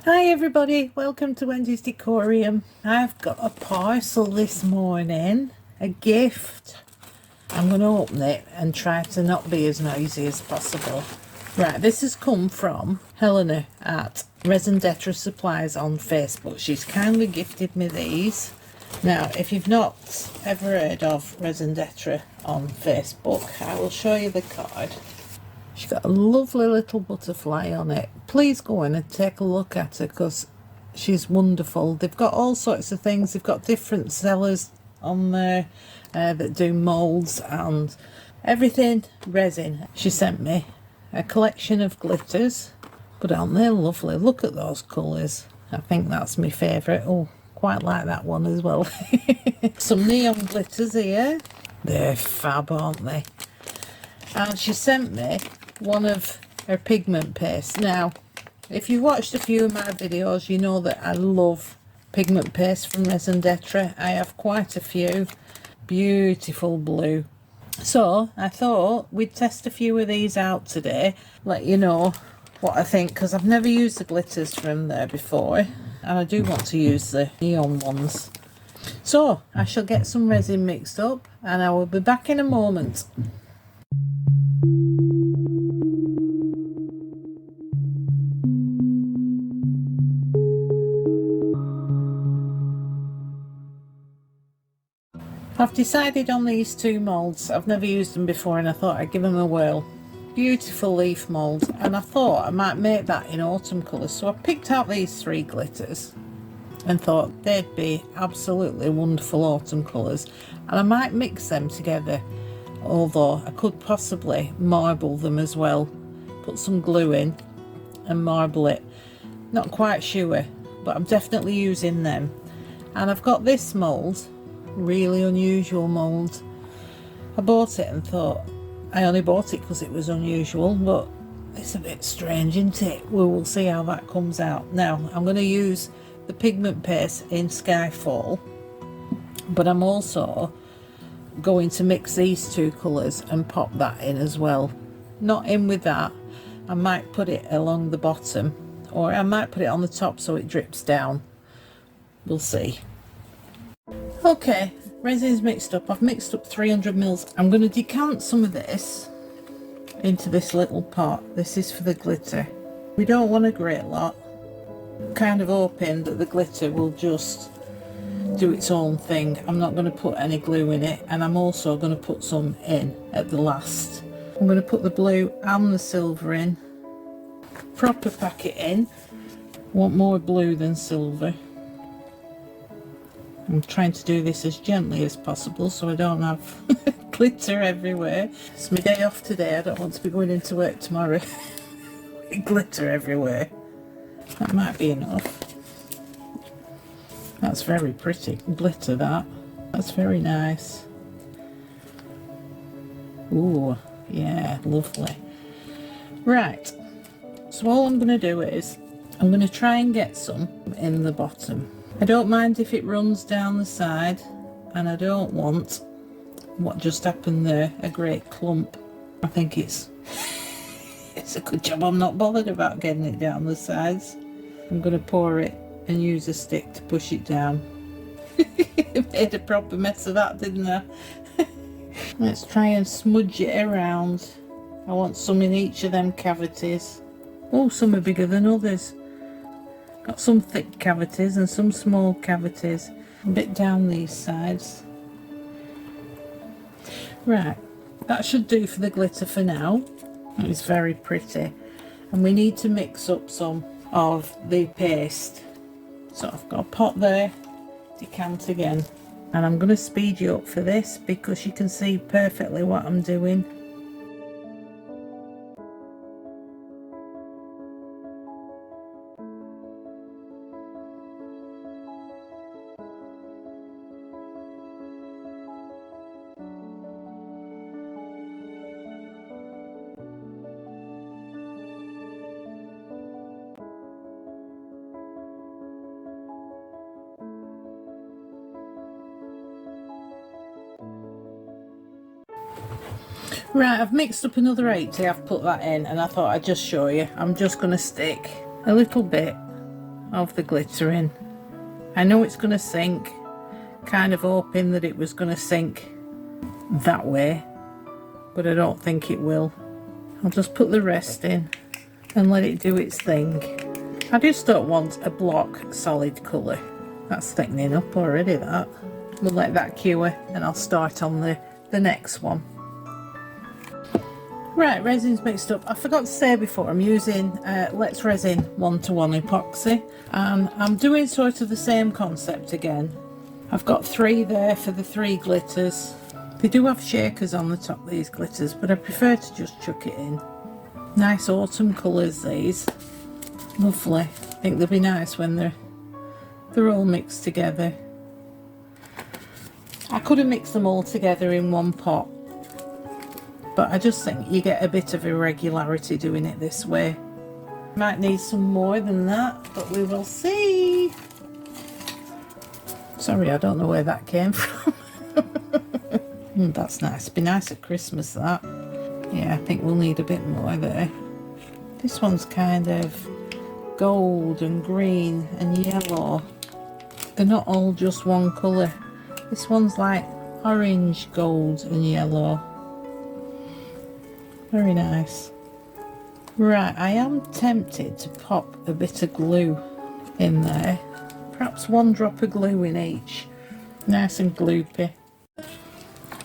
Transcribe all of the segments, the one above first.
Hi everybody, welcome to Wendy's Decorium. I've got a parcel this morning, a gift. I'm going to open it and try to not be as noisy as possible. Right, this has come from Helena at Resin Supplies on Facebook. She's kindly gifted me these. Now, if you've not ever heard of Resin on Facebook, I will show you the card. She's got a lovely little butterfly on it. Please go in and take a look at her because she's wonderful. They've got all sorts of things. They've got different sellers on there that do moulds and everything resin. She sent me a collection of glitters, but aren't they lovely? Look at those colours. I think that's my favourite. Oh, quite like that one as well. Some neon glitters here. They're fab, aren't they? And she sent me one of her pigment paste. Now, if you've watched a few of my videos, you know that I love pigment paste from Resin. I have quite a few. Beautiful blue. So I thought we'd test a few of these out today, let you know what I think, because I've never used the glitters from there before, and I do want to use the neon ones. So I shall get some resin mixed up and I will be back in a moment. I've decided on these two moulds. I've never used them before and I thought I'd give them a whirl. Beautiful leaf mould, and I thought I might make that in autumn colours. So I picked out these three glitters and thought they'd be absolutely wonderful autumn colours, and I might mix them together, although I could possibly marble them as well. Put some glue in and marble it. Not quite sure, but I'm definitely using them. And I've got this mould, really unusual mould. I bought it and thought I only bought it because it was unusual, but it's a bit strange, isn't it? We will see how that comes out. Now I'm going to use the pigment paste in Skyfall, but I'm also going to mix these two colours and pop that in as well. Not in with that. I might put it along the bottom, or I might put it on the top so it drips down. We'll see. Okay, resin's mixed up. I've mixed up 300 mils. I'm going to decant some of this into this little pot. This is for the glitter. We don't want a great lot. Kind of hoping that the glitter will just do its own thing. I'm not going to put any glue in it, and I'm also going to put some in at the last. I'm going to put the blue and the silver in. Proper pack it in. Want more blue than silver. I'm trying to do this as gently as possible so I don't have glitter everywhere. It's my day off today. I don't want to be going into work tomorrow with glitter everywhere. That might be enough. That's very pretty glitter, that. That's very nice. Ooh, yeah, lovely. Right, so all I'm going to do is I'm going to try and get some in the bottom. I don't mind if it runs down the side, and I don't want what just happened there, a great clump. I think it's a good job I'm not bothered about getting it down the sides. I'm going to pour it and use a stick to push it down. Made a proper mess of that, didn't I? Let's try and smudge it around. I want some in each of them cavities. Oh, some are bigger than others. Got some thick cavities and some small cavities. A bit down these sides. Right, that should do for the glitter for now. It's very pretty. And we need to mix up some of the paste. So I've got a pot there, decant again. And I'm going to speed you up for this because you can see perfectly what I'm doing. Right, I've mixed up another 80, I've put that in, and I thought I'd just show you. I'm just going to stick a little bit of the glitter in. I know it's going to sink, kind of hoping that it was going to sink that way, but I don't think it will. I'll just put the rest in and let it do its thing. I just don't want a block solid colour. That's thickening up already, that. We'll let that cure and I'll start on the next one. Right, resin's mixed up. I forgot to say before, I'm using Let's Resin 1:1 epoxy, and I'm doing sort of the same concept again. I've got 3 there for the 3 glitters. They do have shakers on the top, these glitters, but I prefer to just chuck it in. Nice autumn colours, these. Lovely. I think they'll be nice when they're all mixed together. I could have mixed them all together in one pot, but I just think you get a bit of irregularity doing it this way. Might need some more than that, but we will see. Sorry, I don't know where that came from. That's nice. Be nice at Christmas, that. Yeah, I think we'll need a bit more there. This one's kind of gold and green and yellow. They're not all just one colour. This one's like orange, gold and yellow. Very nice. Right, I am tempted to pop a bit of glue in there. Perhaps 1 drop of glue in each. Nice and gloopy.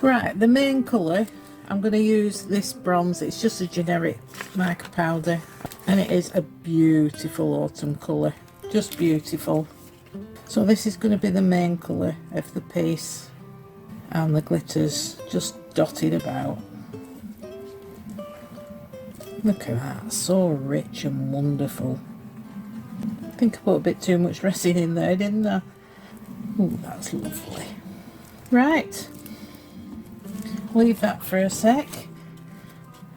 Right, the main colour, I'm going to use this bronze. It's just a generic mica powder, and it is a beautiful autumn colour. Just beautiful. So this is going to be the main colour of the piece, and the glitters just dotted about. Look at that, so rich and wonderful. I think I put a bit too much resin in there, didn't I? Oh, that's lovely. Right, leave that for a sec,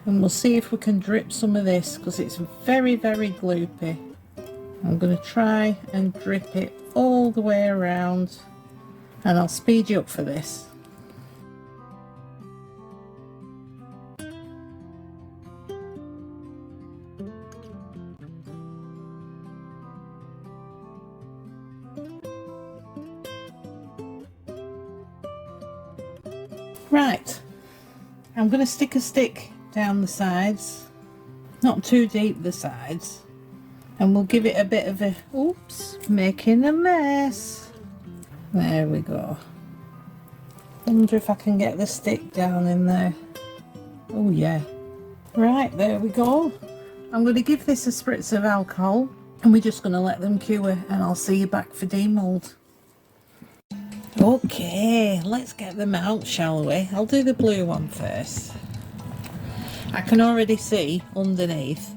and we'll see if we can drip some of this, because it's very, very gloopy. I'm going to try and drip it all the way around, and I'll speed you up for this. Right, I'm going to stick a stick down the sides, not too deep the sides, and we'll give it a bit of a, oops, making a mess. There we go. Wonder if I can get the stick down in there. Oh yeah. Right, there we go. I'm going to give this a spritz of alcohol, and we're just going to let them cure, and I'll see you back for demold. Okay, let's get them out, shall we? I'll do the blue one first. I can already see underneath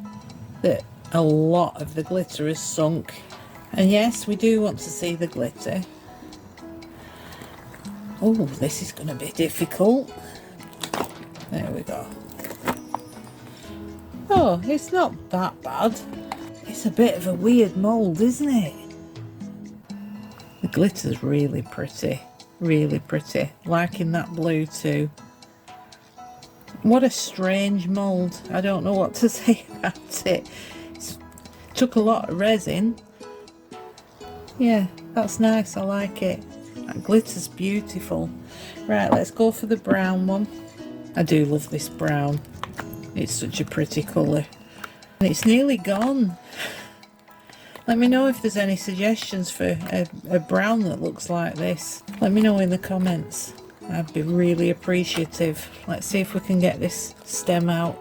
that a lot of the glitter is sunk, and yes, we do want to see the glitter. Oh, this is going to be difficult. There we go. Oh, it's not that bad. It's a bit of a weird mould, isn't it? The glitter's really pretty, really pretty. Liking that blue too. What a strange mould. I don't know what to say about it. Took a lot of resin. Yeah, that's nice. I like it. That glitter's beautiful. Right, let's go for the brown one. I do love this brown. It's such a pretty colour. And it's nearly gone. Let me know if there's any suggestions for a brown that looks like this. Let me know in the comments. I'd be really appreciative. Let's see if we can get this stem out.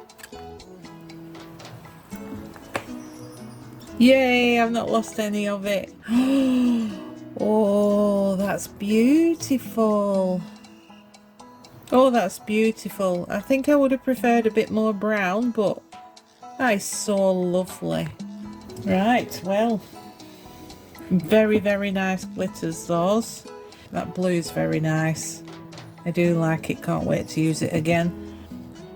Yay, I've not lost any of it. Oh, that's beautiful. Oh, that's beautiful. I think I would have preferred a bit more brown, but that is so lovely. Right, well, very, very nice glitters, those. That blue's very nice. I do like it, can't wait to use it again.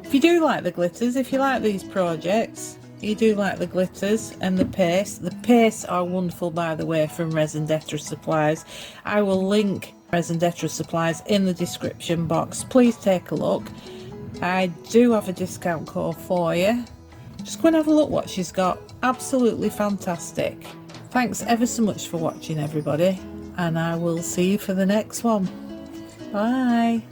If you do like the glitters, if you like these projects, you do like the glitters and the pastes are wonderful, by the way, from Resin Detra Supplies. I will link Resin Detra Supplies in the description box. Please take a look. I do have a discount code for you. Just go and have a look what she's got. Absolutely fantastic. Thanks ever so much for watching, everybody, and I will see you for the next one. Bye.